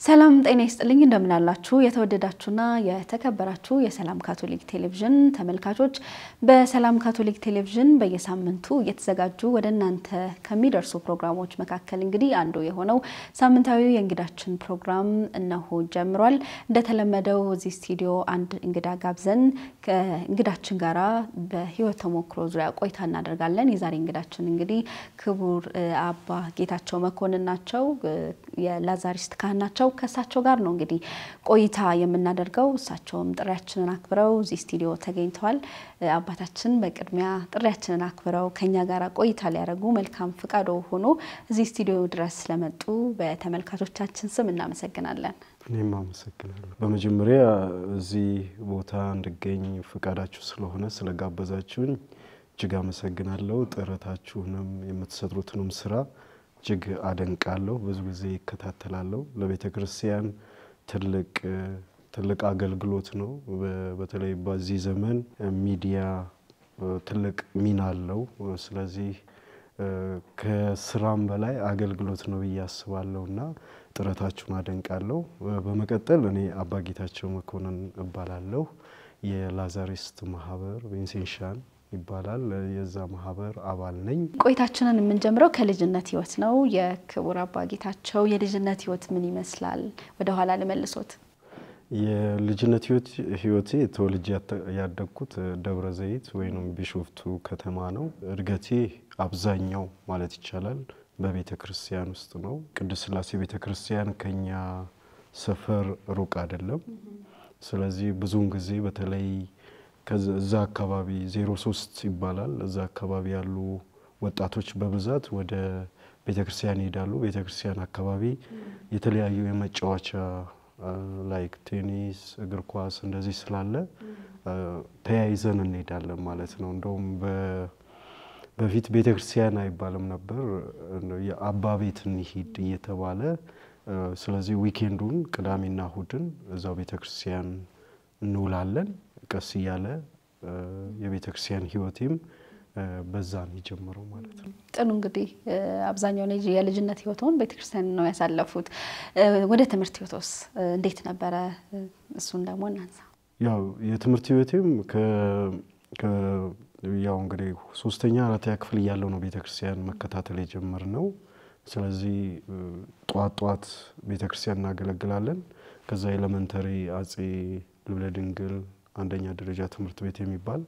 ሰላም ጤና ይስጥልኝ እንደምን አላችሁ የተወደዳችሁና የተከበራችሁ የሰላም ካቶሊክ ቴሌቪዥን ተመልካቾች በሰላም ካቶሊክ ቴሌቪዥን በየሳምንቱ እየተዘጋጁ ወደናንተ ከሚደርሱ ፕሮግራሞች መካከል እንግዲህ አንዱ የሆነው ሳምንታዊ የእንግዳችን ፕሮግራም እነሆ ጀምሯል እንደተለመደው እዚህ ስቱዲዮ አንድ እንግዳ ጋብዘን ከእንግዳችን ጋራ በህይወት ተሞክሮ ዙሪያ ቆይታ እናደርጋለን የዛሬ እንግዳችን እንግዲህ ክቡር አባ ጌታቸው መኮንን ናቸው የላዛሪስት ካህን ናቸው ከሳቸው ጋር ነው እንግዲህ ቆይታ የምናደርገው እሳቸውም ጥሪያችንን አክብረው እዚህ ስቱዲዮ ተገኝተዋል አባታችን በቅድሚያ ጥሪያችንን አክብረው ከኛ ጋር ቆይታ ሊያደርጉ መልካም ፍቃዶ ሆኖ እዚህ ስቱዲዮ ድረስ ስለመጡ በተመልካቾቻችን ስም እናመሰግናለን እኔም አመሰግናለሁ በመጀመሪያ እዚህ ቦታ እንድገኝ ፍቃዳችሁ ስለሆነ ስለጋበዛችሁኝ እጅግ አመሰግናለሁ ጥረታችሁንም የምትሰሩትንም ስራ እጅግ አደንቃለሁ ብዙ ጊዜ ይከታተላለሁ ለቤተክርስቲያን ትልቅ አገልግሎት ነው በተለይ በዚህ ዘመን ሚዲያ ትልቅ ሚና አለው ስለዚህ ከስራም በላይ አገልግሎት ነው ያስባለውና ጥረታችሁን አደንቃለሁ በመቀጠል እኔ አባ ጌታቸው መኮንን እባላለሁ የላዛሪስት ማህበር ቬንሴንሻን ይባላል የዛ ማህበር አባል ነኝ ቆይታችንን የምንጀምረው ከልጅነት ህይወት ነው የክቡር አባ ጌታቸው የልጅነት ህይወት ምን ይመስላል ወደ ኋላ ለመልሶት የልጅነት ህይወቴ ተወልጄ ያደግኩት ደብረ ዘይት ወይንም ቢሾፍቱ ከተማ ነው እድገቴ አብዛኛው ማለት ይቻላል በቤተክርስቲያን ውስጥ ነው ቅዱስ ሥላሴ ቤተክርስቲያን ከኛ ሰፈር ሩቅ አይደለም ስለዚህ ብዙውን ጊዜ በተለይ ከዛ አካባቢ 03 ይባላል እዛ አካባቢ ያሉ ወጣቶች በብዛት ወደ ቤተክርስቲያን ይሄዳሉ ቤተክርስቲያን አካባቢ የተለያዩ የመጫወቻ ላይክ ቴኒስ እግር ኳስ እንደዚህ ስላለ ተያይዘን እንሄዳለን ማለት ነው እንደውም በፊት ቤተክርስቲያን አይባልም ነበር የአባ ቤት እንሂድ እየተባለ ስለዚህ ዊኬንዱን ቅዳሜና እሁድን እዛው ቤተክርስቲያን እንውላለን ቀስ ያለ የቤተክርስቲያን ህይወቴም በዛን ይጀምረው ማለት ነው ጥሩ እንግዲህ አብዛኛው የልጅነት ህይወቱን ቤተክርስቲያን ነው ያሳለፉት ወደ ትምህርት ህይወቱስ እንዴት ነበር እሱን ደግሞ እናንሳ ያው የትምህርት ህይወቴም ያው እንግዲህ 3ኛ 4ኛ ክፍል ያለው ነው ቤተክርስቲያን መከታተል የጀመርነው ስለዚህ ጧት ቤተክርስቲያን እናገለግላለን ከዛ ኤሌመንተሪ አጼ ልብነ ድንግል አንደኛ ደረጃ ትምህርት ቤት የሚባል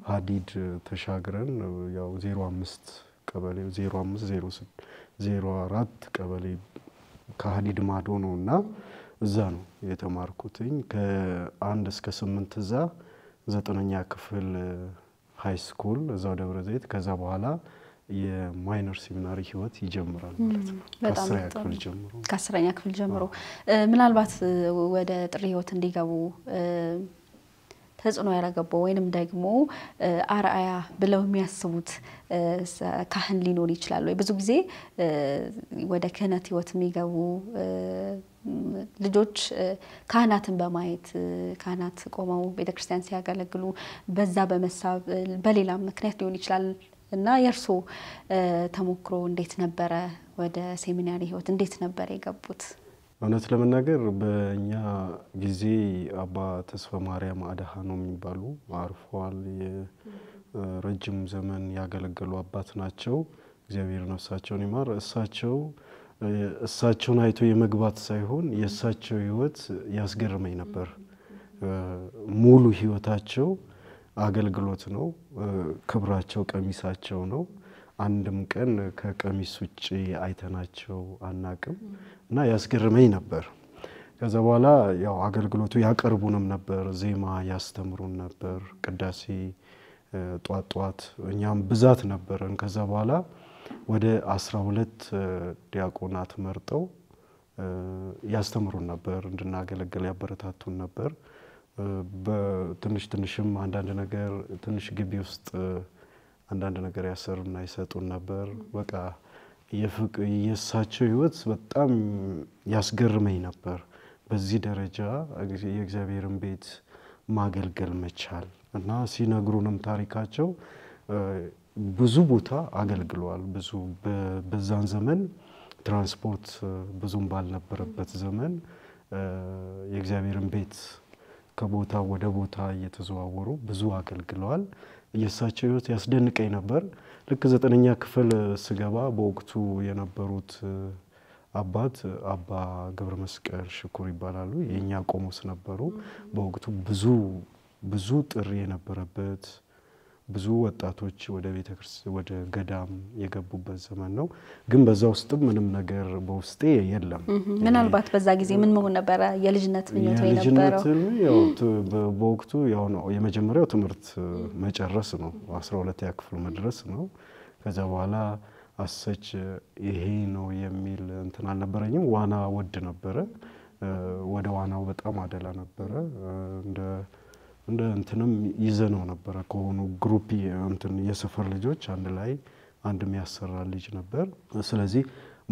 ሀዲድ ተሻግረን ያው 05 ቀበሌ 05 04 ቀበሌ ከሀዲድ ማዶ ነውና እዛ ነው የተማርኩትኝ ከ1 እስከ 8 እዛ 9ኛ ክፍል ሃይ ስኩል እዛው ደብረ ዘይት ከዛ በኋላ የማይነር ሴሚናሪ ህይወት ይጀምራል ማለት ነው ከ10ኛ ክፍል ጀምሮ ምናልባት ወደ ጥሪ ህይወት እንዲገቡ ተጽኖ ያረጋበው ወይንም ደግሞ አርአያ ብለው የሚያስቡት ካህን ሊኖር ይችላል ወይ ብዙ ጊዜ ወደ ክህነት ህይወት የሚገቡ ልጆች ካህናትን በማየት ካህናት ቆመው ቤተክርስቲያን ሲያገለግሉ በዛ በመሳብ በሌላ ምክንያት ሊሆን ይችላል እና የርሶ ተሞክሮ እንዴት ነበር ወደ ሴሚናሪ ህይወት እንዴት ነበር የገቡት እውነት ለመናገር በእኛ ጊዜ አባ ተስፋ ማርያም አድሃኖም የሚባሉ አርፈዋል የረጅም ዘመን ያገለገሉ አባት ናቸው እግዚአብሔር ነፍሳቸውን ይማር እሳቸውን አይቶ የመግባት ሳይሆን የእሳቸው ህይወት ያስገርመኝ ነበር ሙሉ ህይወታቸው አገልግሎት ነው ክብራቸው ቀሚሳቸው ነው አንድም ቀን ከቀሚስ ውጪ አይተናቸው አናቅም እና ያስገርመኝ ነበር ከዛ በኋላ ያው አገልግሎቱ ያቀርቡንም ነበር ዜማ ያስተምሩን ነበር ቅዳሴ ጧት እኛም ብዛት ነበርን ከዛ በኋላ ወደ 12 ዲያቆናት መርጠው ያስተምሩን ነበር እንድናገለግል ያበረታቱን ነበር በትንሽም አንዳንድ ነገር ትንሽ ግቢ ውስጥ አንዳንድ ነገር ያሰሩና ይሰጡን ነበር በቃ የእሳቸው ህይወት በጣም ያስገርመኝ ነበር በዚህ ደረጃ የእግዚአብሔርን ቤት ማገልገል መቻል እና ሲነግሩንም ታሪካቸው ብዙ ቦታ አገልግለዋል ብዙ በዛን ዘመን ትራንስፖርት ብዙም ባልነበረበት ዘመን የእግዚአብሔርን ቤት ከቦታ ወደ ቦታ እየተዘዋወሩ ብዙ አገልግለዋል። የእሳቸው ሕይወት ያስደንቀኝ ነበር። ልክ 9ኛ ክፍል ስገባ በወቅቱ የነበሩት አባት አባ ገብረ መስቀል ሽኩር ይባላሉ። የኛ ቆሞስ ነበሩ። በወቅቱ ብዙ ጥሪ የነበረበት ብዙ ወጣቶች ወደ ቤተክርስቲያን ወደ ገዳም የገቡበት ዘመን ነው። ግን በዛ ውስጥም ምንም ነገር በውስጤ የለም። ምናልባት በዛ ጊዜ ምን መሆን ነበር የልጅነት ምኞት የነበረው? ያው በወቅቱ ያው ነው የመጀመሪያው ትምህርት መጨረስ ነው። 12ኛ ክፍል መድረስ ነው። ከዛ በኋላ አሰች ይሄ ነው የሚል እንትን አልነበረኝም። ዋና ወድ ነበረ። ወደ ዋናው በጣም አደላ ነበረ። እንደ እንትንም ይዘነው ነበረ ከሆኑ ግሩፕ እንትን የሰፈር ልጆች አንድ ላይ አንድ የሚያሰራ ልጅ ነበር። ስለዚህ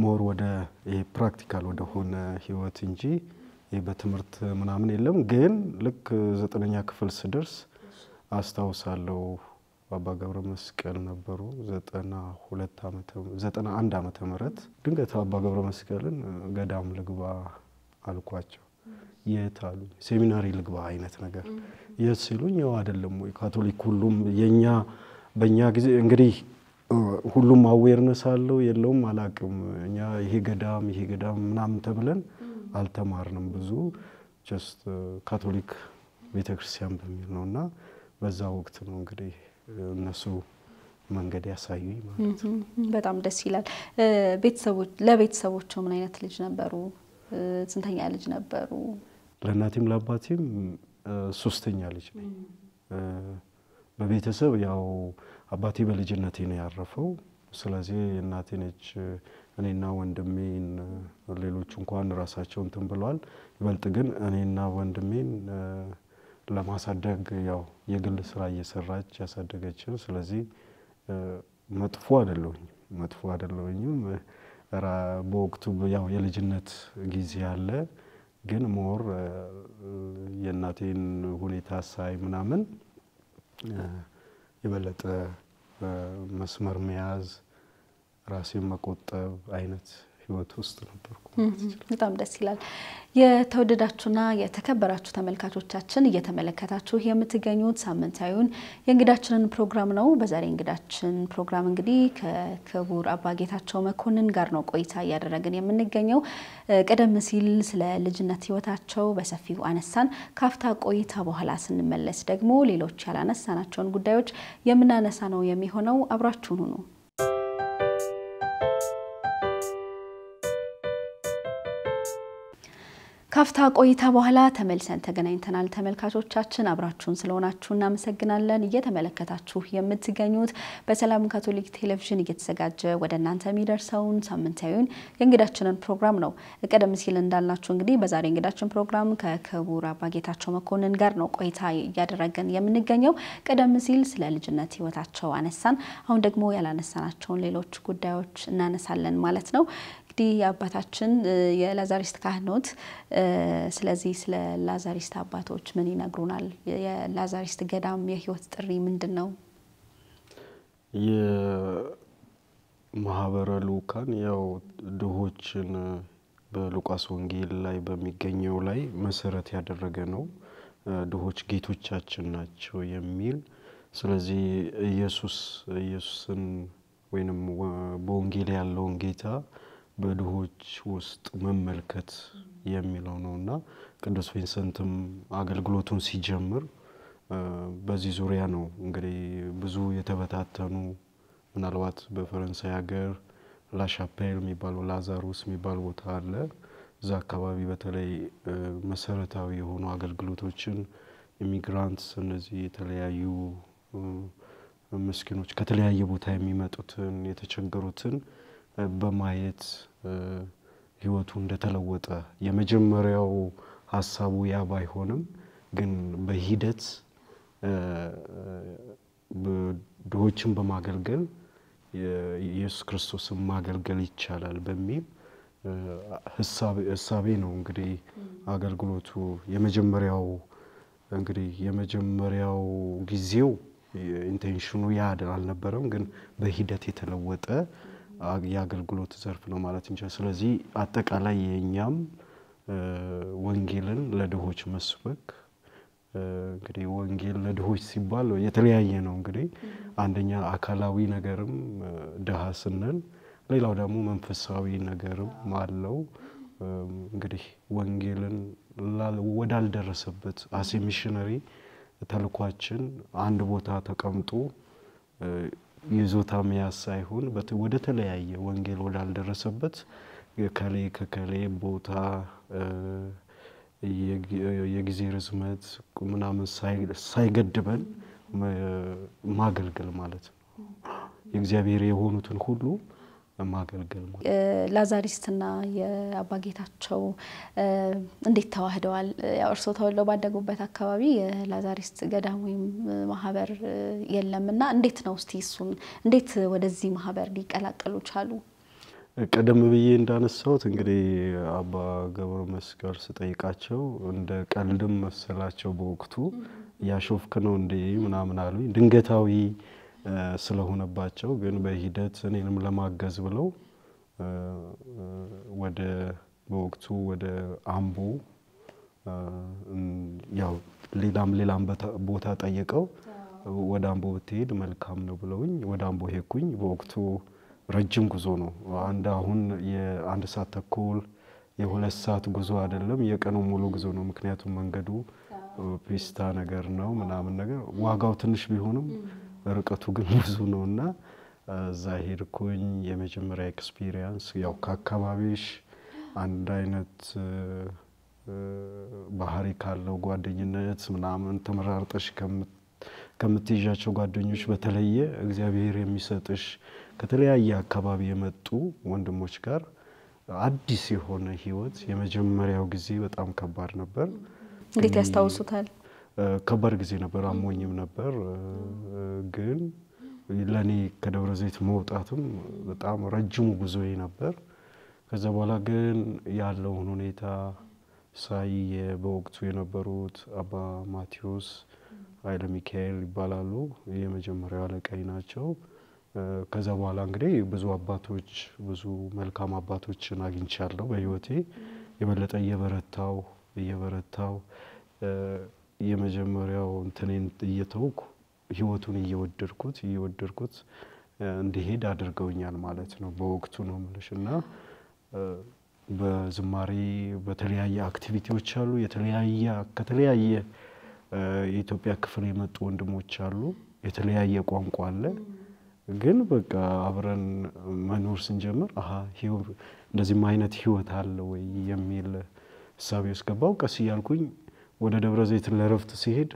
ሞር ወደ ይሄ ፕራክቲካል ወደ ሆነ ህይወት እንጂ በትምህርት ምናምን የለም። ግን ልክ 9ኛ ክፍል ስደርስ አስታውሳለሁ አባ ገብረ መስቀል ነበሩ 91 ዓመተ ምህረት ድንገት አባ ገብረ መስቀልን ገዳም ልግባ አልኳቸው። የት አሉ? ሴሚናሪ ልግባ አይነት ነገር የት ሲሉኝ ያው አይደለም ወይ ካቶሊክ ሁሉም በእኛ ጊዜ እንግዲህ ሁሉም አዌርነስ አለው የለውም አላቅም። እኛ ይሄ ገዳም ምናምን ተብለን አልተማርንም። ብዙ ጀስት ካቶሊክ ቤተክርስቲያን በሚል ነውና በዛ ወቅት ነው እንግዲህ እነሱ መንገድ ያሳዩኝ ማለት ነው። በጣም ደስ ይላል። ለቤተሰቦቹ ምን አይነት ልጅ ነበሩ? ስንተኛ ልጅ ነበሩ? ለእናቴም ለአባቴም 3ኛ ልጅ ነኝ። በቤተሰብ ያው አባቴ በልጅነቴ ነው ያረፈው። ስለዚህ እናቴ ነች እኔና ወንድሜን ሌሎች እንኳን ራሳቸው እንትን ብለዋል። ይበልጥ ግን እኔና ወንድሜን ለማሳደግ ያው የግል ስራ እየሰራች ያሳደገችን። ስለዚህ መጥፎ አይደለሁኝም። በወቅቱ ያው የልጅነት ጊዜ አለ። ግን ሞር የእናቴን ሁኔታ ሳይ ምናምን የበለጠ መስመር መያዝ ራሴን መቆጠብ አይነት ህይወት ውስጥ ነበርኩ። በጣም ደስ ይላል። የተወደዳችሁና የተከበራችሁ ተመልካቾቻችን እየተመለከታችሁ የምትገኙት ሳምንታዊውን የእንግዳችንን ፕሮግራም ነው። በዛሬ እንግዳችን ፕሮግራም እንግዲህ ከክቡር አባ ጌታቸው መኮንን ጋር ነው ቆይታ እያደረግን የምንገኘው። ቀደም ሲል ስለ ልጅነት ህይወታቸው በሰፊው አነሳን። ካፍታ ቆይታ በኋላ ስንመለስ ደግሞ ሌሎች ያላነሳናቸውን ጉዳዮች የምናነሳ ነው የሚሆነው። አብራችሁን ሁኑ። ካፍታ ቆይታ በኋላ ተመልሰን ተገናኝተናል። ተመልካቾቻችን አብራችሁን ስለሆናችሁ እናመሰግናለን። እየተመለከታችሁ የምትገኙት በሰላም ካቶሊክ ቴሌቪዥን እየተዘጋጀ ወደ እናንተ የሚደርሰውን ሳምንታዊውን የእንግዳችንን ፕሮግራም ነው። ቀደም ሲል እንዳልናችሁ እንግዲህ በዛሬ እንግዳችን ፕሮግራም ከክቡር አባ ጌታቸው መኮንን ጋር ነው ቆይታ እያደረግን የምንገኘው። ቀደም ሲል ስለ ልጅነት ህይወታቸው አነሳን። አሁን ደግሞ ያላነሳናቸውን ሌሎች ጉዳዮች እናነሳለን ማለት ነው። እንግዲህ አባታችን የላዛሪስት ካህኖት ስለዚህ ስለ ላዛሪስት አባቶች ምን ይነግሩናል? የላዛሪስት ገዳም የህይወት ጥሪ ምንድነው? የማህበረ ልኡካን ያው ድሆችን በሉቃስ ወንጌል ላይ በሚገኘው ላይ መሰረት ያደረገ ነው። ድሆች ጌቶቻችን ናቸው የሚል ስለዚህ ኢየሱስን ወይንም በወንጌል ያለውን ጌታ በድሆች ውስጥ መመልከት የሚለው ነውና ቅዱስ ቪንሰንትም አገልግሎቱን ሲጀምር በዚህ ዙሪያ ነው። እንግዲህ ብዙ የተበታተኑ ምናልባት በፈረንሳይ ሀገር ላሻፔል የሚባለው ላዛሩስ የሚባል ቦታ አለ። እዛ አካባቢ በተለይ መሰረታዊ የሆኑ አገልግሎቶችን ኢሚግራንትስ እነዚህ የተለያዩ ምስኪኖች ከተለያየ ቦታ የሚመጡትን የተቸገሩትን በማየት ህይወቱ እንደተለወጠ የመጀመሪያው ሐሳቡ ያ ባይሆንም ግን በሂደት ድሆችን በማገልገል ኢየሱስ ክርስቶስን ማገልገል ይቻላል በሚል ሐሳቤ ነው። እንግዲህ አገልግሎቱ የመጀመሪያው ጊዜው ኢንቴንሽኑ ያ አልነበረም። ግን በሂደት የተለወጠ የአገልግሎት ዘርፍ ነው ማለት እንችላለን። ስለዚህ አጠቃላይ የኛም ወንጌልን ለድሆች መስበክ እንግዲህ ወንጌል ለድሆች ሲባል የተለያየ ነው እንግዲህ አንደኛ አካላዊ ነገርም ድሃ ስንል ሌላው ደግሞ መንፈሳዊ ነገርም አለው እንግዲህ ወንጌልን ወዳልደረሰበት አሴ ሚሽነሪ ተልኳችን አንድ ቦታ ተቀምጦ ይዞታ መያዝ ሳይሆን ወደ ተለያየ ወንጌል ወዳልደረሰበት ከከሌ ቦታ የጊዜ ርዝመት ምናምን ሳይገድበን ማገልገል ማለት ነው የእግዚአብሔር የሆኑትን ሁሉ ማገልገል ማለት ላዛሪስትና የአባጌታቸው እንዴት ተዋህደዋል ያው እርሶ ተወልደው ባደጉበት አካባቢ ላዛሪስት ገዳም ወይም ማህበር የለምና እንዴት ነው እስቲ እሱን እንዴት ወደዚህ ማህበር ሊቀላቀሉ ቻሉ ቀደም ብዬ እንዳነሳሁት እንግዲህ አባ ገብረ መስቀል ስጠይቃቸው እንደ ቀልድም መሰላቸው በወቅቱ ያሾፍክ ነው እንዴ ምናምን አሉኝ ድንገታዊ ስለሆነባቸው ግን በሂደት እኔንም ለማገዝ ብለው ወደ በወቅቱ ወደ አምቦ ያው ሌላም ቦታ ጠይቀው ወደ አምቦ ብትሄድ መልካም ነው ብለውኝ ወደ አምቦ ሄድኩኝ በወቅቱ ረጅም ጉዞ ነው አሁን የአንድ ሰዓት ተኩል የሁለት ሰዓት ጉዞ አይደለም የቀኑ ሙሉ ጉዞ ነው ምክንያቱም መንገዱ ፒስታ ነገር ነው ምናምን ነገር ዋጋው ትንሽ ቢሆንም ርቀቱ ግን ብዙ ነውና እዛ ሄድኩኝ የመጀመሪያ ኤክስፒሪየንስ ያው ከአካባቢሽ አንድ አይነት ባህሪ ካለው ጓደኝነት ምናምን ተመራርጠሽ ከምትይዣቸው ጓደኞች በተለየ እግዚአብሔር የሚሰጥሽ ከተለያየ አካባቢ የመጡ ወንድሞች ጋር አዲስ የሆነ ህይወት የመጀመሪያው ጊዜ በጣም ከባድ ነበር እንዴት ያስታውሱታል ከባድ ጊዜ ነበር አሞኝም ነበር ግን ለኔ ከደብረ ዘይት መውጣትም በጣም ረጅም ጉዞዬ ነበር ከዛ በኋላ ግን ያለው ሁኔታ ሳይ በወቅቱ የነበሩት አባ ማቴዎስ ኃይለ ሚካኤል ይባላሉ የመጀመሪያው አለቃይ ናቸው ከዛ በኋላ እንግዲህ ብዙ አባቶች ብዙ መልካም አባቶችን አግኝቻለሁ በህይወቴ የበለጠ እየበረታው የመጀመሪያው እንትኔን እየተውኩ ህይወቱን እየወደድኩት እንዲሄድ አድርገውኛል ማለት ነው በወቅቱ ነው ምልሽና በዝማሬ በተለያየ አክቲቪቲዎች አሉ ከተለያየ የኢትዮጵያ ክፍል የመጡ ወንድሞች አሉ የተለያየ ቋንቋ አለ ግን በቃ አብረን መኖር ስንጀምር እንደዚህ አይነት ህይወት አለ ወይ የሚል ሐሳብ ያስገባው ቀስ ያልኩኝ ወደ ደብረ ዘይት ለረፍት ሲሄድ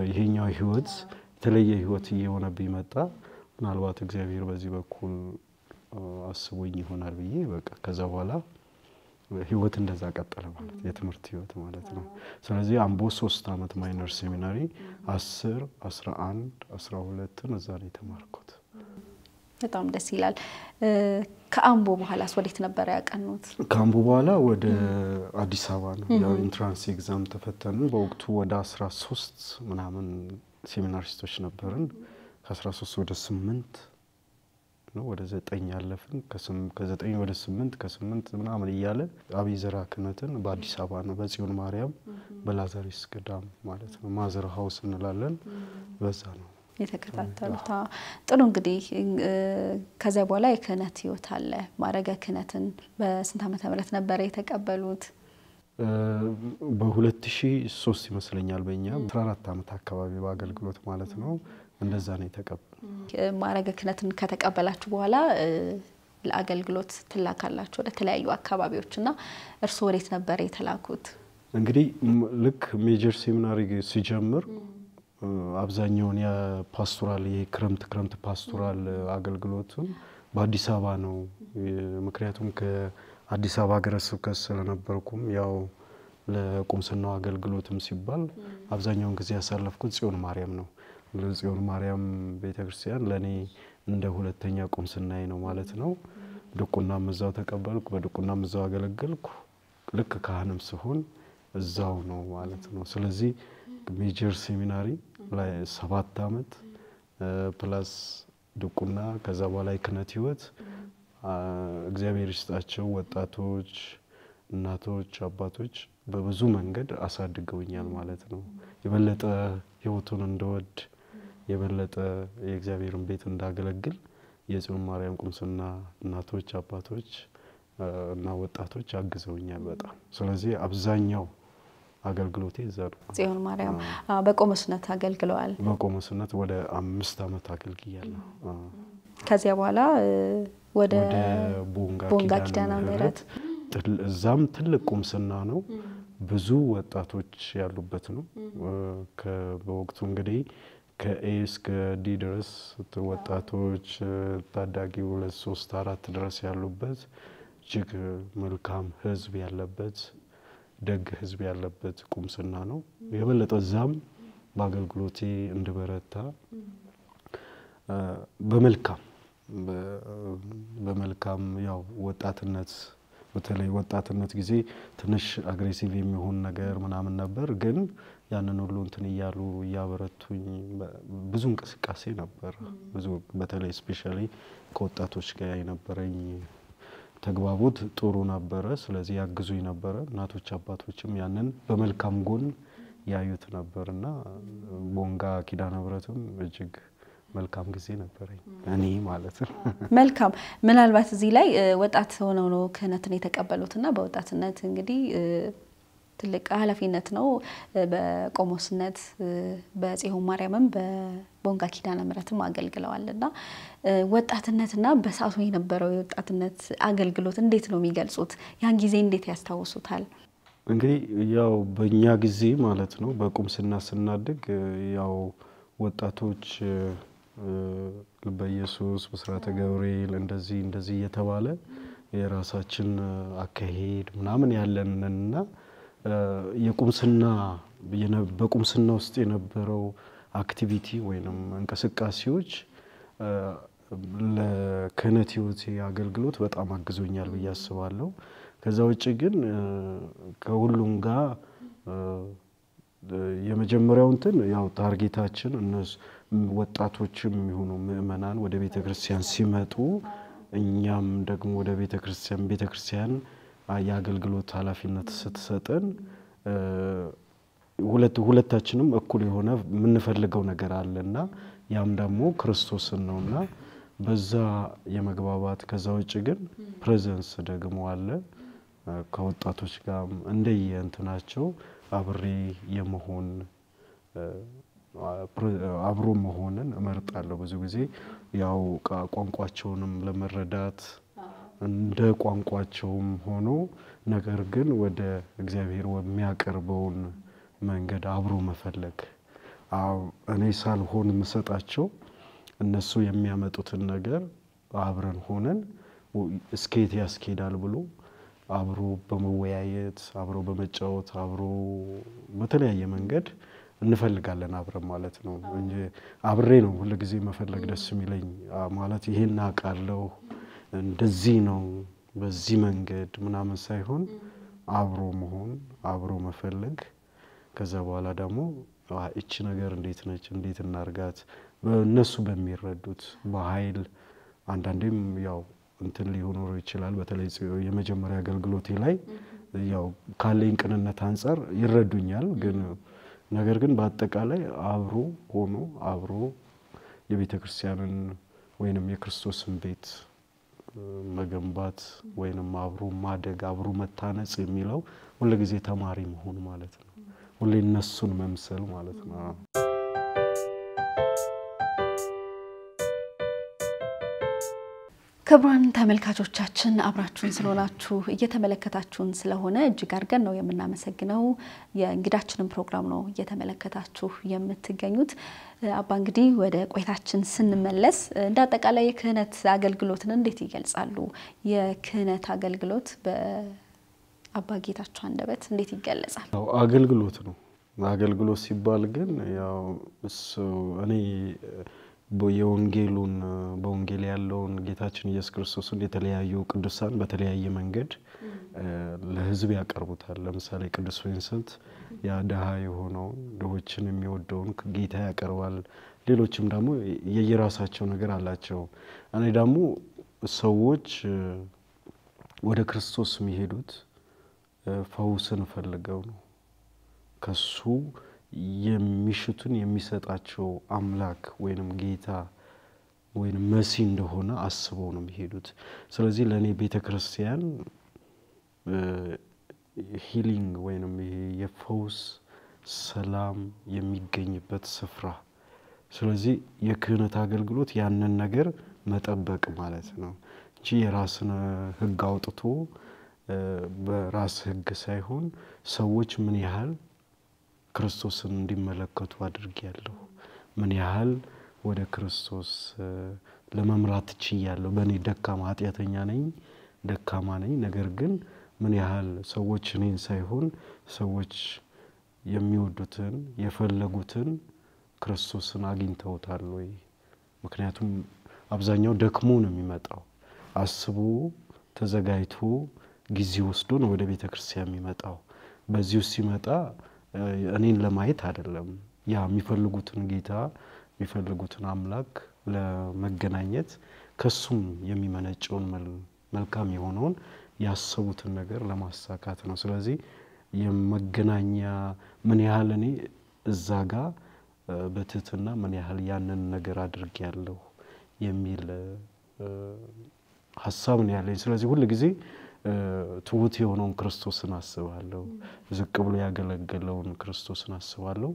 ይሄኛው ህይወት የተለየ ህይወት እየሆነብኝ መጣ ምናልባት እግዚአብሔር በዚህ በኩል አስቦኝ ይሆናል ብዬ በቃ ከዛ በኋላ ህይወት እንደዛ ቀጠለ ማለት የትምህርት ህይወት ማለት ነው ስለዚህ አምቦ 3 አመት ማይነር ሴሚናሪ 10 11 12 እዛ ላይ ተማርኩት በጣም ደስ ይላል ከአምቦ በኋላስ ወዴት ነበር ያቀኑት ከአምቦ በኋላ ወደ አዲስ አበባ ነው ያው ኢንትራንስ ኤግዛም ተፈተንን በወቅቱ ወደ 13 ምናምን ሴሚናሪስቶች ነበርን ከ13 ወደ 8 ነው ወደ 9 ያለፍን ከ9 ወደ 8 ከ8 ምናምን ይያለ አብይ ዘራ ክነትን በአዲስ አበባ ነው በጽዮን ማርያም በላዛሪስ ገዳም ማለት ነው ማዘር ሃውስ እንላለን በዛ ነው የተከታተሉታ ጥሩ እንግዲህ ከዛ በኋላ የክህነት ህይወት አለ ማረገ ክህነትን በስንት ዓመተ ምህረት ነበር የተቀበሉት በ2003 ይመስለኛል በእኛ 14 ዓመት አካባቢ በአገልግሎት ማለት ነው እንደዛ ነው የተቀበለው ማረገ ክህነትን ከተቀበላችሁ በኋላ ለአገልግሎት ትላካላችሁ ወደ ተለያዩ አካባቢዎችና እርሱ ወዴት ነበር የተላኩት እንግዲህ ልክ ሜጀር ሴሚናሪ ሲጀምር አብዛኛውን የፓስቶራል የክረምት ፓስቶራል አገልግሎቱን በአዲስ አበባ ነው ምክንያቱም ከአዲስ አበባ ሀገረ ስብከት ስለነበርኩም ያው ለቁምስናው አገልግሎትም ሲባል አብዛኛውን ጊዜ ያሳለፍኩት ጽዮን ማርያም ነው ጽዮን ማርያም ቤተክርስቲያን ለኔ እንደ ሁለተኛ ቁምስናዬ ነው ማለት ነው ድቁና መዛው ተቀበልኩ በድቁና መዛው አገለገልኩ ልክ ካህንም ሲሆን እዛው ነው ማለት ነው ስለዚህ ሜጀር ሴሚናሪ ላይ 7 አመት ፕላስ ድቁና ከዛ በኋላ የክህነት ህይወት እግዚአብሔር ይስጣቸው ወጣቶች እናቶች አባቶች በብዙ መንገድ አሳድገውኛል ማለት ነው። የበለጠ ህይወቱን እንደወድ የበለጠ የእግዚአብሔርን ቤት እንዳገለግል የጽዮን ማርያም ቁምስና እናቶች አባቶች እና ወጣቶች አግዘውኛል በጣም። ስለዚህ አብዛኛው አገልግሎቴ እዛ ነው። ጽዮን ማርያም በቆሞስነት አገልግለዋል። በቆሞስነት ወደ 5 አመት አገልግያለሁ። ከዚያ በኋላ ወደ ቦንጋ ኪዳነ ምህረት እዛም ትልቅ ቁምስና ነው። ብዙ ወጣቶች ያሉበት ነው። በወቅቱ እንግዲህ ከኤ እስከ ዲ ድረስ ወጣቶች ታዳጊ 2 3 4 ድረስ ያሉበት እጅግ መልካም ህዝብ ያለበት ደግ ህዝብ ያለበት ቁምስና ነው። የበለጠ እዛም በአገልግሎቴ እንድበረታ በመልካም ያው ወጣትነት በተለይ ወጣትነት ጊዜ ትንሽ አግሬሲቭ የሚሆን ነገር ምናምን ነበር። ግን ያንን ሁሉ እንትን ይያሉ ያበረቱኝ ብዙ እንቅስቃሴ ነበር። ብዙ በተለይ ስፔሻሊ ከወጣቶች ጋር የነበረኝ ተግባቦት ጥሩ ነበር። ስለዚህ ያግዙኝ ነበር። እናቶች አባቶችም ያንን በመልካም ጎን ያዩት ነበርና ቦንጋ ኪዳነ ምህረትም እጅግ መልካም ጊዜ ነበርኝ እኔ ማለት ነው። መልካም ምናልባት እዚህ ላይ ወጣት ሆነው ነው ክህነትን የተቀበሉትና በወጣትነት እንግዲህ ትልቅ ኃላፊነት ነው። በቆሞስነት በጽዮን ማርያምም በቦንጋ ኪዳነ ምህረትም አገልግለዋልና ወጣትነትና በሰዓቱ የነበረው የወጣትነት አገልግሎት እንዴት ነው የሚገልጹት? ያን ጊዜ እንዴት ያስታውሱታል? እንግዲህ ያው በእኛ ጊዜ ማለት ነው በቁምስና ስናድግ ያው ወጣቶች በኢየሱስ ብስራተ ገብርኤል እንደዚህ የተባለ የራሳችን አካሄድ ምናምን ያለንና የቁምስና በቁምስና ውስጥ የነበረው አክቲቪቲ ወይንም እንቅስቃሴዎች ለክህነት ህይወቴ አገልግሎት በጣም አግዞኛል ብዬ አስባለሁ። ከዛ ውጪ ግን ከሁሉም ጋር የመጀመሪያው እንትን ያው ታርጌታችን እነሱ ወጣቶችም ይሁኑ ምእመናን ወደ ቤተክርስቲያን ሲመጡ እኛም ደግሞ ወደ ቤተክርስቲያን የአገልግሎት ኃላፊነት ስትሰጠን ሁለታችንም እኩል የሆነ ምንፈልገው ነገር አለና ያም ደግሞ ክርስቶስን ነውና በዛ የመግባባት ከዛ ውጪ ግን ፕሬዘንስ ደግሞ አለ። ከወጣቶች ጋር እንደየእንትናቸው አብሬ የመሆን አብሮ መሆንን እመርጣለሁ። ብዙ ጊዜ ያው ቋንቋቸውንም ለመረዳት እንደ ቋንቋቸውም ሆኖ ነገር ግን ወደ እግዚአብሔር የሚያቀርበውን መንገድ አብሮ መፈለግ እኔ ሳልሆን መስጣቸው እነሱ የሚያመጡትን ነገር አብረን ሆነን እስኬት ያስኬዳል ብሎ አብሮ በመወያየት አብሮ በመጫወት አብሮ በተለያየ መንገድ እንፈልጋለን አብረን ማለት ነው እንጂ አብሬ ነው ሁሉ ጊዜ መፈለግ ደስ የሚለኝ ማለት ይሄን አቃለው እንደዚህ ነው በዚህ መንገድ ምናምን ሳይሆን አብሮ መሆን አብሮ መፈለግ ከዛ በኋላ ደግሞ እቺ ነገር እንዴት ነች እንዴት እናርጋት በእነሱ በሚረዱት በኃይል አንዳንዴም ያው እንትን ሊሆን ይችላል። በተለይ የመጀመሪያ አገልግሎቴ ላይ ያው ካለኝ ቅንነት አንፃር ይረዱኛል። ግን ነገር ግን በአጠቃላይ አብሮ ሆኖ አብሮ የቤተክርስቲያንን ወይንም የክርስቶስን ቤት መገንባት ወይንም አብሮ ማደግ አብሮ መታነጽ የሚለው ሁሉ ጊዜ ተማሪ መሆን ማለት ነው። ሁሉ እነሱን መምሰል ማለት ነው። ክቡራን ተመልካቾቻችን አብራችሁን ስለሆናችሁ እየተመለከታችሁን ስለሆነ እጅግ አድርገን ነው የምናመሰግነው። የእንግዳችንን ፕሮግራም ነው እየተመለከታችሁ የምትገኙት። አባ እንግዲህ ወደ ቆይታችን ስንመለስ እንዳጠቃላይ የክህነት አገልግሎትን እንዴት ይገልጻሉ? የክህነት አገልግሎት በአባ ጌታቸው አንደበት እንዴት ይገለጻል? አገልግሎት ነው። አገልግሎት ሲባል ግን ያው እኔ በወንጌል ያለውን ጌታችን ኢየሱስ ክርስቶስን የተለያዩ ቅዱሳን በተለያየ መንገድ ለህዝብ ያቀርቡታል። ለምሳሌ ቅዱስ ቪንሰንት ያ ደሃ የሆነው ድሆችን የሚወደውን ጌታ ያቀርባል። ሌሎችም ደግሞ የየራሳቸው ነገር አላቸው። እኔ ደግሞ ሰዎች ወደ ክርስቶስ የሚሄዱት ፈውስን ፈልገው ነው ከሱ የሚሽቱን የሚሰጣቸው አምላክ ወይንም ጌታ ወይንም መሲህ እንደሆነ አስበው ነው የሚሄዱት ስለዚህ ለኔ ቤተክርስቲያን ሂሊንግ ወይንም የፈውስ ሰላም የሚገኝበት ስፍራ ስለዚህ የክህነት አገልግሎት ያንን ነገር መጠበቅ ማለት ነው እንጂ የራስን ህግ አውጥቶ በራስ ህግ ሳይሆን ሰዎች ምን ያህል ክርስቶስን እንዲመለከቱ አድርጌያለሁ ምን ያህል ወደ ክርስቶስ ለመምራት ችያለሁ በእኔ ደካማ ኃጢያተኛ ነኝ ነገር ግን ምን ያህል ሰዎች እኔን ሳይሆን ሰዎች የሚወዱትን የፈለጉትን ክርስቶስን አግኝተውታል ወይ ምክንያቱም አብዛኛው ደክሞ ነው የሚመጣው አስቦ ተዘጋጅቶ ጊዜ ወስዶ ነው ወደ ቤተክርስቲያን የሚመጣው በዚሁ ሲመጣ እኔን ለማየት አይደለም ያ የሚፈልጉትን ጌታ የሚፈልጉትን አምላክ ለመገናኘት ከሱም የሚመነጨውን መልካም የሆነውን ያሰቡትን ነገር ለማሳካት ነው ስለዚህ የመገናኛ ምን ያህል እኔ እዛ ጋር በትህትና ምን ያህል ያንን ነገር አድርጌያለሁ የሚል ሐሳብ ነው ያለኝ ስለዚህ ሁሉ ጊዜ ትሁት የሆነውን ክርስቶስን አስባለሁ ዝቅ ብሎ ያገለገለውን ክርስቶስን አስባለሁ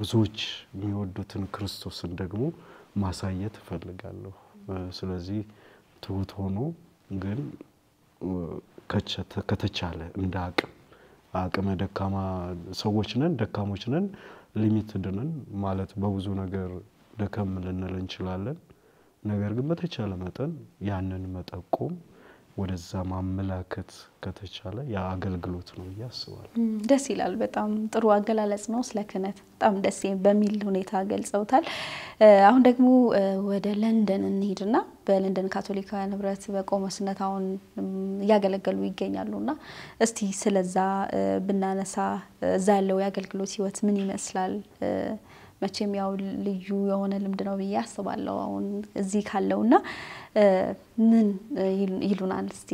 ብዙዎች የሚወዱትን ክርስቶስን ደግሞ ማሳየት ፈልጋለሁ ስለዚህ ትሁት ሆኖ ግን ከተቻለ እንደ አቅም ደካማ ሰዎች ነን ደካሞች ነን ሊሚትድ ነን ማለት በብዙ ነገር ደከም ልንል እንችላለን ነገር ግን በተቻለ መጠን ያንን መጠቆም ወደዛ ማመላከት ከተቻለ ያ አገልግሎት ነው ያስባል ደስ ይላል በጣም ጥሩ አገላለጽ ነው ስለ ክህነት በጣም ደስ በሚል ሁኔታ ገልጸውታል አሁን ደግሞ ወደ ለንደን እንሂድና በለንደን ካቶሊካውያን ህብረት በቆሞስነት አሁን ያገለገሉ ይገኛሉና እስቲ ስለዛ ብናነሳ እዛ ያለው ያገልግሎት ህይወት ምን ይመስላል መቼም ያው ልዩ የሆነ ልምድ ነው ብዬ አስባለሁ አሁን እዚህ ካለውና ምን ይሉናል እስቲ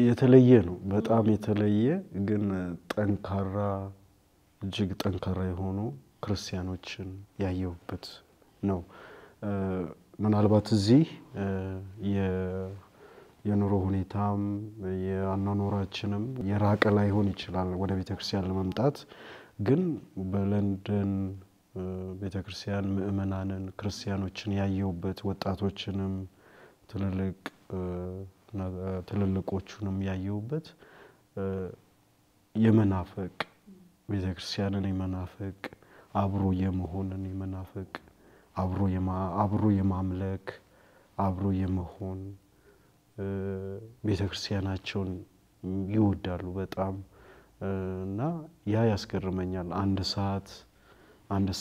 የተለየ ነው በጣም የተለየ ግን ጠንካራ እጅግ ጠንካራ የሆኑ ክርስቲያኖችን ያየውበት ነው ምናልባት እዚህ የኑሮ ሁኔታም የአኗኗራችንም የራቀ ላይሆን ይችላል ወደ ቤተክርስቲያን ለመምጣት ግን በለንደን ቤተክርስቲያን ምእመናንን ክርስቲያኖችን ያየውበት ወጣቶችንም ትልልቆቹንም ያየውበት የመናፈቅ ቤተክርስቲያንን የመናፈቅ አብሮ የመሆንን የመናፈቅ አብሮ የማምለክ አብሮ የመሆን ቤተክርስቲያናቸውን ይወዳሉ በጣም እና ያ ያስገርመኛል አንድ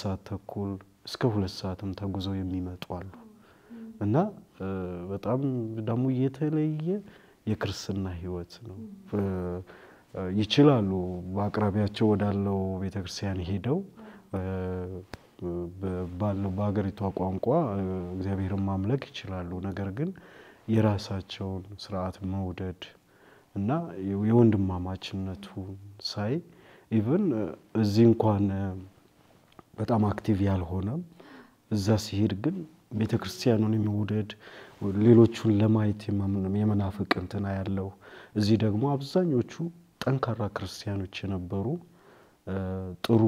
ሰዓት ተኩል እስከ 2 ሰዓትም ተጉዘው የሚመጡ አሉ እና በጣም ደግሞ የተለየ የክርስትና ህይወት ነው ይችላሉ በአቅራቢያቸው ወዳለው ቤተክርስቲያን ሄደው በአገሪቷ ቋንቋ እግዚአብሔርን ማምለክ ይችላሉ ነገር ግን የራሳቸውን ስርዓት መውደድ እና የወንድማማችነቱን ሳይ ኢቭን እዚህ እንኳን በጣም አክቲቭ ያልሆነ እዛ ሲሄድ ግን ቤተክርስቲያኑን የሚወደድ ሌሎቹን ለማየት የመናፈቅ እንትና ያለው እዚህ ደግሞ አብዛኞቹ ጠንካራ ክርስቲያኖች የነበሩ ጥሩ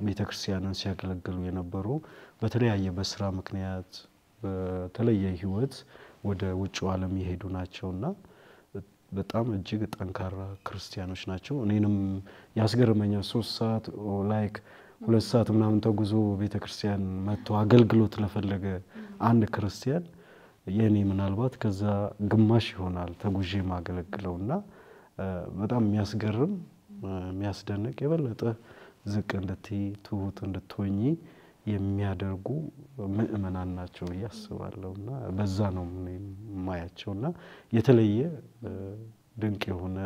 ቤተክርስቲያንን ሲያገለግሉ የነበሩ በተለያየ በስራ ምክንያት በተለየ ህይወት ወደ ውጭው ዓለም የሄዱ ናቸውና በጣም እጅግ ጠንካራ ክርስቲያኖች ናቸው እኔንም ያስገርመኛል 3 ሰዓት ላይክ 2 ሰዓት ምናምን ተጉዞ ቤተክርስቲያን መጥቶ አገልግሎት ለፈለገ አንድ ክርስቲያን የኔ ምናልባት ከዛ ግማሽ ይሆናል ተጉዤ ማገለግለውና በጣም የሚያስገርም የሚያስደንቅ የበለጠ ዝቅ እንድትይ ትሁት እንድትሆኚ የሚያደርጉ ምእመናን ናቸው ያስባለውና በዛ ነው ማያቸውና የተለየ ድንቅ የሆነ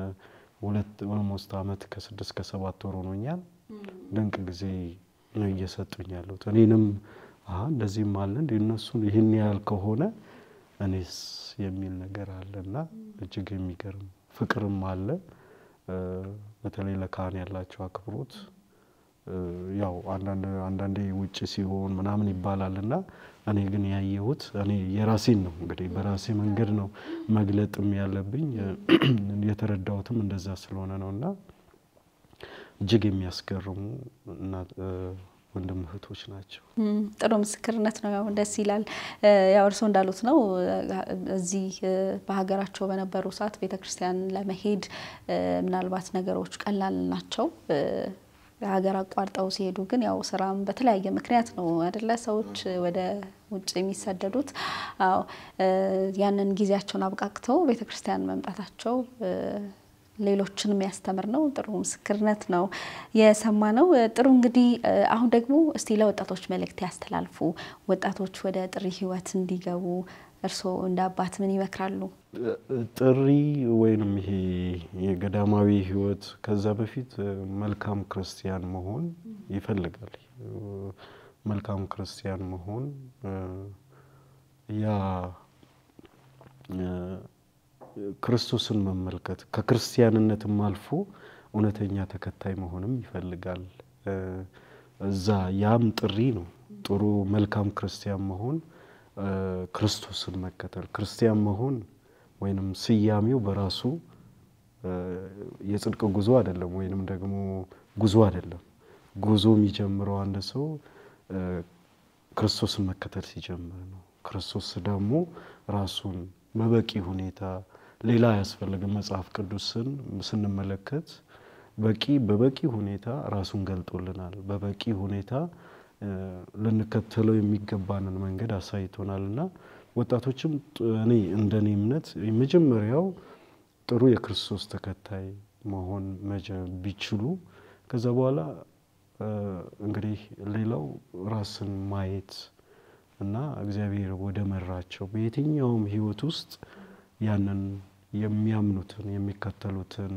almost አመት ከ6 ከ7 ወር ሆኖኛል ድንቅ ጊዜ ነው እየሰጡኝ ያሉት እኔንም እንደዚህ ማለት እንደነሱ ይሄን ያህል ከሆነ እኔስ የሚል ነገር አለና እጅግ የሚገርም ፍቅርም አለ በተለይ ለካህን ያላቸው አክብሮት ያው አንዳንዴ ውጪ ሲሆን ምናምን ይባላልና እኔ ግን ያየሁት እኔ የራሴን ነው እንግዲህ በራሴ መንገድ ነው መግለጥም ያለብኝ የተረዳሁትም እንደዛ ስለሆነ ነውና እጅግ የሚያስገርሙ እና ወንድም እህቶች ናቸው። ጥሩ ምስክርነት ነው። ያው ደስ ይላል። ያው እርሶ እንዳሉት ነው እዚህ በሀገራቸው በነበሩ ሰዓት ቤተክርስቲያን ለመሄድ ምናልባት ነገሮች ቀላል ናቸው። ሀገር አቋርጠው ሲሄዱ ግን ያው ስራም በተለያየ ምክንያት ነው አይደለ ሰዎች ወደ ውጭ የሚሰደዱት። አዎ ያንን ጊዜያቸውን አብቃቅተው ቤተክርስቲያን መምጣታቸው ሌሎችን የሚያስተምር ነው። ጥሩ ምስክርነት ነው የሰማነው። ጥሩ እንግዲህ አሁን ደግሞ እስቲ ለወጣቶች መልእክት ያስተላልፉ። ወጣቶች ወደ ጥሪ ህይወት እንዲገቡ እርሶ እንደ አባት ምን ይመክራሉ? ጥሪ ወይንም ይሄ የገዳማዊ ህይወት ከዛ በፊት መልካም ክርስቲያን መሆን ይፈልጋል። መልካም ክርስቲያን መሆን ያ ክርስቶስን መመልከት ከክርስቲያንነትም አልፎ እውነተኛ ተከታይ መሆንም ይፈልጋል። እዛ ያም ጥሪ ነው። ጥሩ መልካም ክርስቲያን መሆን ክርስቶስን መከተል ክርስቲያን መሆን ወይንም ስያሜው በራሱ የጽድቅ ጉዞ አይደለም ወይንም ደግሞ ጉዞ አይደለም። ጉዞ የሚጀምረው አንድ ሰው ክርስቶስን መከተል ሲጀምር ነው። ክርስቶስ ደግሞ ራሱን በበቂ ሁኔታ ሌላ ያስፈልገው መጽሐፍ ቅዱስን ስንመለከት በበቂ ሁኔታ ራሱን ገልጦልናል። በበቂ ሁኔታ ለንከተለው የሚገባንን መንገድ አሳይቶናልና ወጣቶችም እኔ እንደኔ እምነት የመጀመሪያው ጥሩ የክርስቶስ ተከታይ መሆን ቢችሉ ከዛ በኋላ እንግዲህ ሌላው ራስን ማየት እና እግዚአብሔር ወደ መራቸው በየትኛውም ህይወት ውስጥ ያንን የሚያምኑትን የሚከተሉትን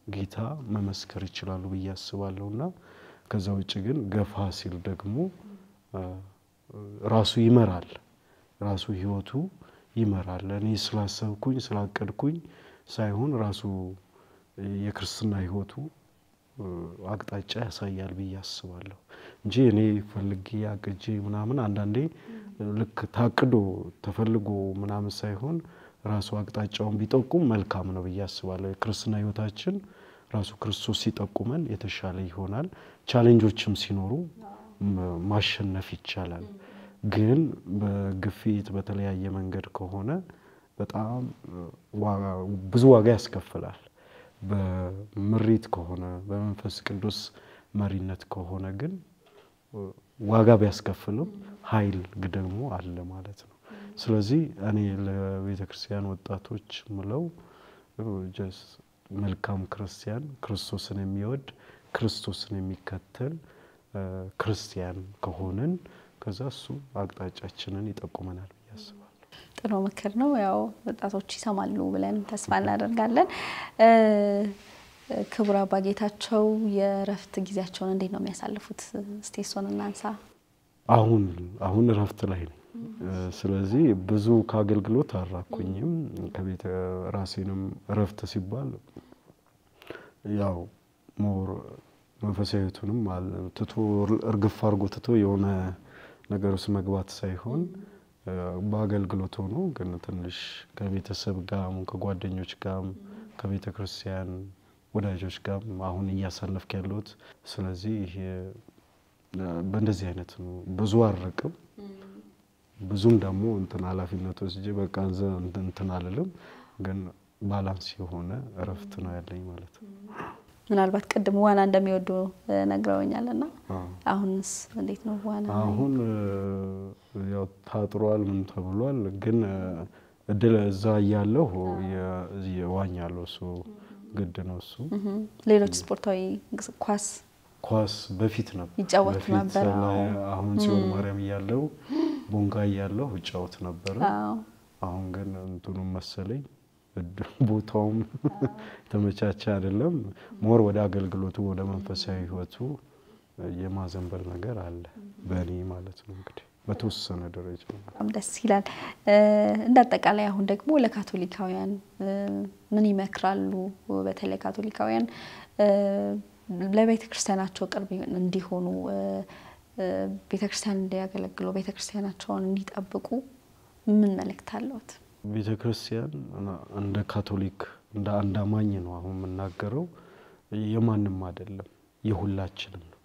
ጌታ መመስከር ይችላሉ ብዬ አስባለሁና ከዛ ውጪ ግን ገፋ ሲል ደግሞ ራሱ ይመራል። ራሱ ህይወቱ ይመራል። እኔ ስላሰብኩኝ ስላቀድኩኝ ሳይሆን ራሱ የክርስትና ህይወቱ አቅጣጫ ያሳያል ብዬ አስባለሁ እንጂ እኔ ፈልጌ አቅጄ ምናምን አንዳንዴ ልክ ታቅዶ ተፈልጎ ምናምን ሳይሆን ራሱ አቅጣጫውን ቢጠቁም መልካም ነው ብዬ አስባለሁ። የክርስትና ህይወታችን ራሱ ክርስቶስ ሲጠቁመን የተሻለ ይሆናል። ቻሌንጆችም ሲኖሩ ማሸነፍ ይቻላል። ግን በግፊት በተለያየ መንገድ ከሆነ በጣም ብዙ ዋጋ ያስከፍላል። በምሪት ከሆነ በመንፈስ ቅዱስ መሪነት ከሆነ ግን ዋጋ ቢያስከፍልም ኃይል ደግሞ አለ ማለት ነው። ስለዚህ እኔ ለቤተክርስቲያን ወጣቶች ምለው መልካም ክርስቲያን ክርስቶስን የሚወድ ክርስቶስን የሚከተል ክርስቲያን ከሆነን ከዛ እሱ አቅጣጫችንን ይጠቁመናል ብዬ አስባለሁ። ጥሩ ምክር ነው። ያው ወጣቶች ይሰማሉ ብለን ተስፋ እናደርጋለን። ክቡር አባ ጌታቸው የረፍት ጊዜያቸውን እንዴት ነው የሚያሳልፉት? እስቲ እሱን እናንሳ። አሁን ረፍት ላይ ነኝ። ስለዚህ ብዙ ከአገልግሎት አራኩኝም ከቤተ ራሴንም ረፍት ሲባል ያው ሞር መንፈሳዊቱንም ትቶ እርግፍ አርጎ ትቶ የሆነ ነገር ውስጥ መግባት ሳይሆን በአገልግሎት ሆኖ ግን ትንሽ ከቤተሰብ ጋር ከጓደኞች ጋር ከቤተክርስቲያን ወዳጆች ጋር አሁን እያሳለፍኩ ያለሁት። ስለዚህ በእንደዚህ አይነት ነው። ብዙ አርቅም ብዙም ደግሞ እንትን ኃላፊነቶች በቃ እንትን አልልም ግን ባላንስ የሆነ ረፍት ነው ያለኝ ማለት ነው። ምናልባት ቀድሞ ዋና እንደሚወዱ ነግረውኛልና አሁንስ እንዴት ነው ዋና? አሁን ያው ታጥሯል ምን ተብሏል ግን እድል እዛ ያለው የዋኛለው እሱ ግድ ነው እሱ። ሌሎች ስፖርታዊ ኳስ በፊት ነበር ይጫወት ነበር። አሁን ሲሆን ማርያም ያለው ቦንጋ ያለው ይጫወት ነበር። አሁን ግን እንትኑ መሰለኝ ቦታውም ተመቻቻ አይደለም። ሞር ወደ አገልግሎቱ ወደ መንፈሳዊ ህይወቱ የማዘንበል ነገር አለ በእኔ ማለት ነው እንግዲህ በተወሰነ ደረጃ በጣም ደስ ይላል። እንደ አጠቃላይ አሁን ደግሞ ለካቶሊካውያን ምን ይመክራሉ? በተለይ ካቶሊካውያን ለቤተክርስቲያናቸው ቅርብ እንዲሆኑ ቤተክርስቲያን እንዲያገለግሉ ቤተክርስቲያናቸውን እንዲጠብቁ ምን መልእክት አለዎት? ቤተክርስቲያን እንደ ካቶሊክ እንደ አንድ አማኝ ነው አሁን የምናገረው የማንም አይደለም የሁላችንም ነው።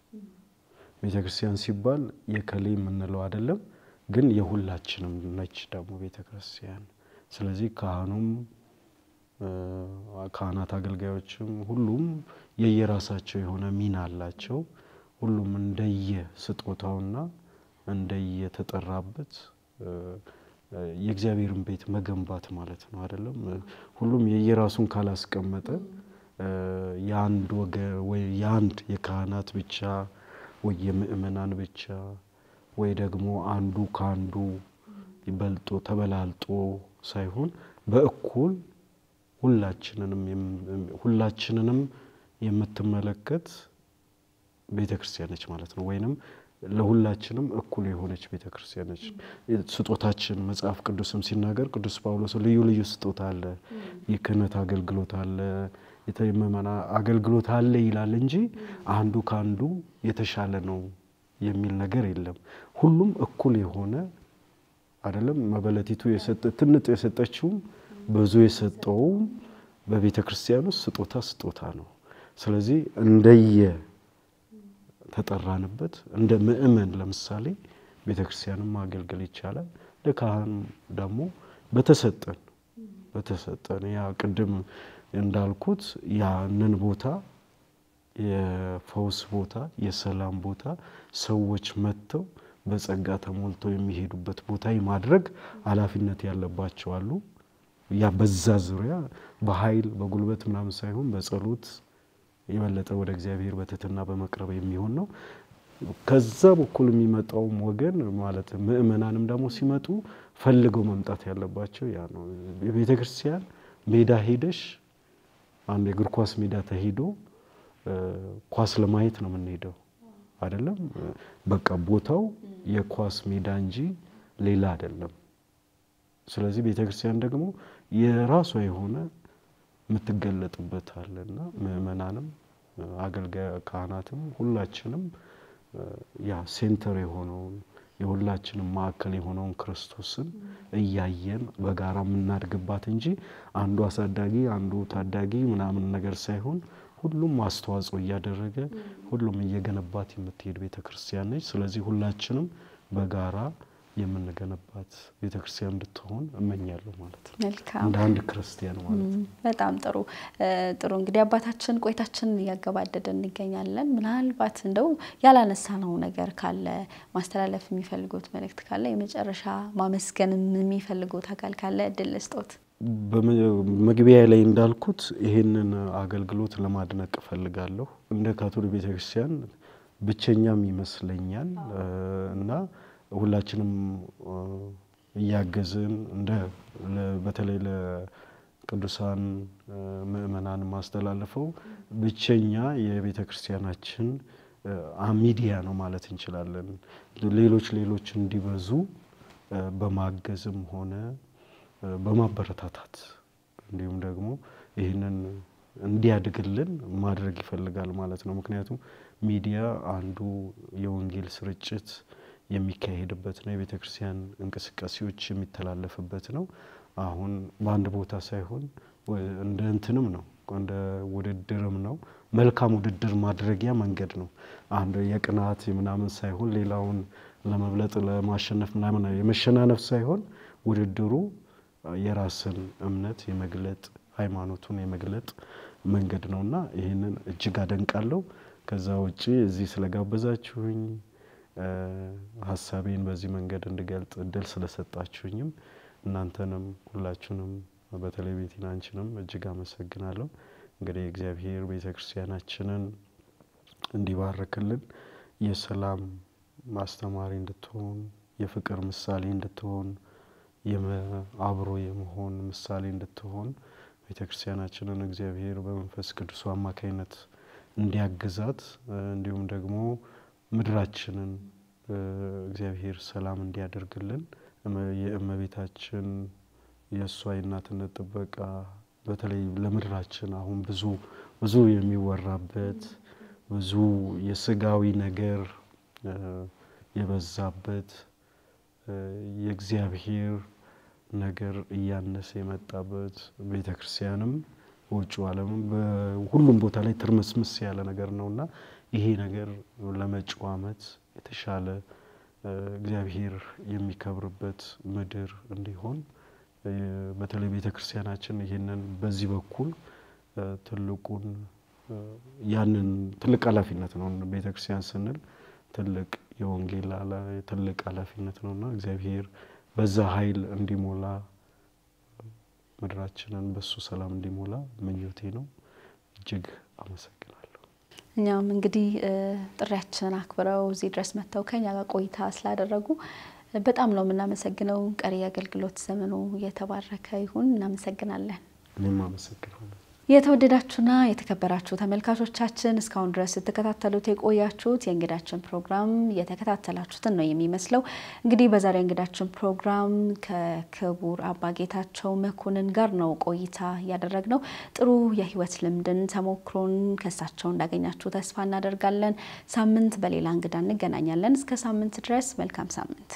ቤተክርስቲያን ሲባል የከሌ የምንለው አይደለም ግን የሁላችንም ነች ደግሞ ቤተክርስቲያን። ስለዚህ ካህናት አገልጋዮችም ሁሉም የየራሳቸው የሆነ ሚና አላቸው። ሁሉም እንደየ ስጦታውና እንደየ ተጠራበት የእግዚአብሔርን ቤት መገንባት ማለት ነው አይደለም። ሁሉም የየራሱን ካላስቀመጠ ያንድ ወይ ያንድ የካህናት ብቻ ወይ የምእመናን ብቻ ወይ ደግሞ አንዱ ካንዱ ይበልጦ ተበላልጦ ሳይሆን በእኩል ሁላችንንም የምትመለከት ቤተክርስቲያን ነች ማለት ነው። ወይንም ለሁላችንም እኩል የሆነች ቤተክርስቲያን ነች። ስጦታችን መጽሐፍ ቅዱስም ሲናገር ቅዱስ ጳውሎስ ልዩ ልዩ ስጦታ አለ፣ የክህነት አገልግሎት አለ፣ የተመመና አገልግሎት አለ ይላል እንጂ አንዱ ካንዱ የተሻለ ነው የሚል ነገር የለም። ሁሉም እኩል የሆነ አይደለም። መበለቲቱ ትንጥ የሰጠችው ብዙ የሰጠው በቤተክርስቲያን ውስጥ ስጦታ ነው። ስለዚህ እንደየ ተጠራንበት እንደ ምእመን ለምሳሌ ቤተክርስቲያንን ማገልገል ይቻላል። ለካህን ደግሞ በተሰጠን ያ ቅድም እንዳልኩት ያንን ቦታ የፈውስ ቦታ የሰላም ቦታ ሰዎች መጥተው በጸጋ ተሞልተው የሚሄዱበት ቦታ ማድረግ ኃላፊነት ያለባቸው አሉ። ያ በዛ ዙሪያ በኃይል በጉልበት ምናምን ሳይሆን በጸሎት የበለጠ ወደ እግዚአብሔር በትህትና በመቅረብ የሚሆን ነው። ከዛ በኩል የሚመጣው ወገን ማለት ምእመናንም ደግሞ ሲመጡ ፈልገው መምጣት ያለባቸው ያ ነው። ቤተክርስቲያን ሜዳ ሄደሽ አንድ የእግር ኳስ ሜዳ ተሄዶ ኳስ ለማየት ነው የምንሄደው አይደለም። በቃ ቦታው የኳስ ሜዳ እንጂ ሌላ አይደለም። ስለዚህ ቤተክርስቲያን ደግሞ የራሷ የሆነ የምትገለጥበት አለና ምእመናንም አገልጋይ ካህናትም ሁላችንም ያ ሴንተር የሆነውን የሁላችንም ማዕከል የሆነውን ክርስቶስን እያየን በጋራ የምናድግባት እንጂ አንዱ አሳዳጊ አንዱ ታዳጊ ምናምን ነገር ሳይሆን ሁሉም አስተዋጽኦ እያደረገ ሁሉም እየገነባት የምትሄድ ቤተክርስቲያን ነች። ስለዚህ ሁላችንም በጋራ የምንገነባት ቤተክርስቲያን እንድትሆን እመኛለሁ ማለት ነው። መልካም እንደ አንድ ክርስቲያን ማለት ነው። በጣም ጥሩ እንግዲህ አባታችን ቆይታችንን እያገባደድን እንገኛለን። ምናልባት እንደው ያላነሳነው ነገር ካለ ማስተላለፍ የሚፈልጉት መልእክት ካለ የመጨረሻ ማመስገንም የሚፈልጉት አካል ካለ እድል ልስጦት። በመግቢያ ላይ እንዳልኩት ይሄንን አገልግሎት ለማድነቅ ፈልጋለሁ። እንደ ካቶሊክ ቤተክርስቲያን ብቸኛም ይመስለኛል እና ሁላችንም ያገዝን በተለይ ለቅዱሳን ምእመናን ማስተላለፈው ብቸኛ የቤተክርስቲያናችን ሚዲያ ነው ማለት እንችላለን። ሌሎች እንዲበዙ በማገዝም ሆነ በማበረታታት እንዲሁም ደግሞ ይሄንን እንዲያድግልን ማድረግ ይፈልጋል ማለት ነው። ምክንያቱም ሚዲያ አንዱ የወንጌል ስርጭት የሚካሄድበት ነው፣ የቤተክርስቲያን እንቅስቃሴዎች የሚተላለፍበት ነው። አሁን በአንድ ቦታ ሳይሆን እንደ እንትንም ነው እንደ ውድድርም ነው። መልካም ውድድር ማድረጊያ መንገድ ነው። አንድ የቅናት ምናምን ሳይሆን ሌላውን ለመብለጥ ለማሸነፍ ምናምን የመሸናነፍ ሳይሆን ውድድሩ የራስን እምነት የመግለጥ ሃይማኖቱን የመግለጥ መንገድ ነውና ይሄንን እጅግ አደንቃለሁ። ከዛ ውጪ እዚህ ስለጋበዛችሁኝ ሐሳቤን በዚህ መንገድ እንድገልጥ እድል ስለሰጣችሁኝም እናንተንም ሁላችሁንም በተለይ ቤቲና አንቺንም እጅግ አመሰግናለሁ። እንግዲህ እግዚአብሔር ቤተክርስቲያናችንን እንዲባርክልን የሰላም ማስተማሪ እንድትሆን የፍቅር ምሳሌ እንድትሆን አብሮ የመሆን ምሳሌ እንድትሆን ቤተክርስቲያናችንን እግዚአብሔር በመንፈስ ቅዱስ አማካይነት እንዲያግዛት እንዲሁም ደግሞ ምድራችንን እግዚአብሔር ሰላም እንዲያደርግልን የእመቤታችን የሷ እናትነት ጥበቃ በተለይ ለምድራችን አሁን ብዙ የሚወራበት ብዙ የስጋዊ ነገር የበዛበት የእግዚአብሔር ነገር እያነሰ የመጣበት ቤተክርስቲያንም ወጪው ዓለምም በሁሉም ቦታ ላይ ትርምስምስ ያለ ነገር ነውና ይሄ ነገር ለመጪው ዓመት የተሻለ እግዚአብሔር የሚከብርበት ምድር እንዲሆን በተለይ ቤተክርስቲያናችን ይሄንን በዚህ በኩል ትልቁን ያንን ትልቅ ኃላፊነት ነው ቤተክርስቲያን ስንል ትልቅ የወንጌል ትልቅ ኃላፊነት ነውና እግዚአብሔር በዛ ኃይል እንዲሞላ ምድራችንን በሱ ሰላም እንዲሞላ ምኞቴ ነው እጅግ አመሰግናለሁ እኛም እንግዲህ ጥሪያችንን አክብረው እዚህ ድረስ መተው ከኛ ጋር ቆይታ ስላደረጉ በጣም ነው የምናመሰግነው ቀሪ አገልግሎት ዘመኑ የተባረከ ይሁን እናመሰግናለን እኔም አመሰግናለሁ የተወደዳችሁና የተከበራችሁ ተመልካቾቻችን እስካሁን ድረስ ተከታተሉት የቆያችሁት የእንግዳችን ፕሮግራም የተከታተላችሁትን ነው የሚመስለው እንግዲህ በዛሬ እንግዳችን ፕሮግራም ከክቡር አባ ጌታቸው መኮንን ጋር ነው ቆይታ ያደረግነው ጥሩ የህይወት ልምድን ተሞክሮን ከሳቸው እንዳገኛችሁ ተስፋ እናደርጋለን ሳምንት በሌላ እንግዳ እንገናኛለን እስከ ሳምንት ድረስ መልካም ሳምንት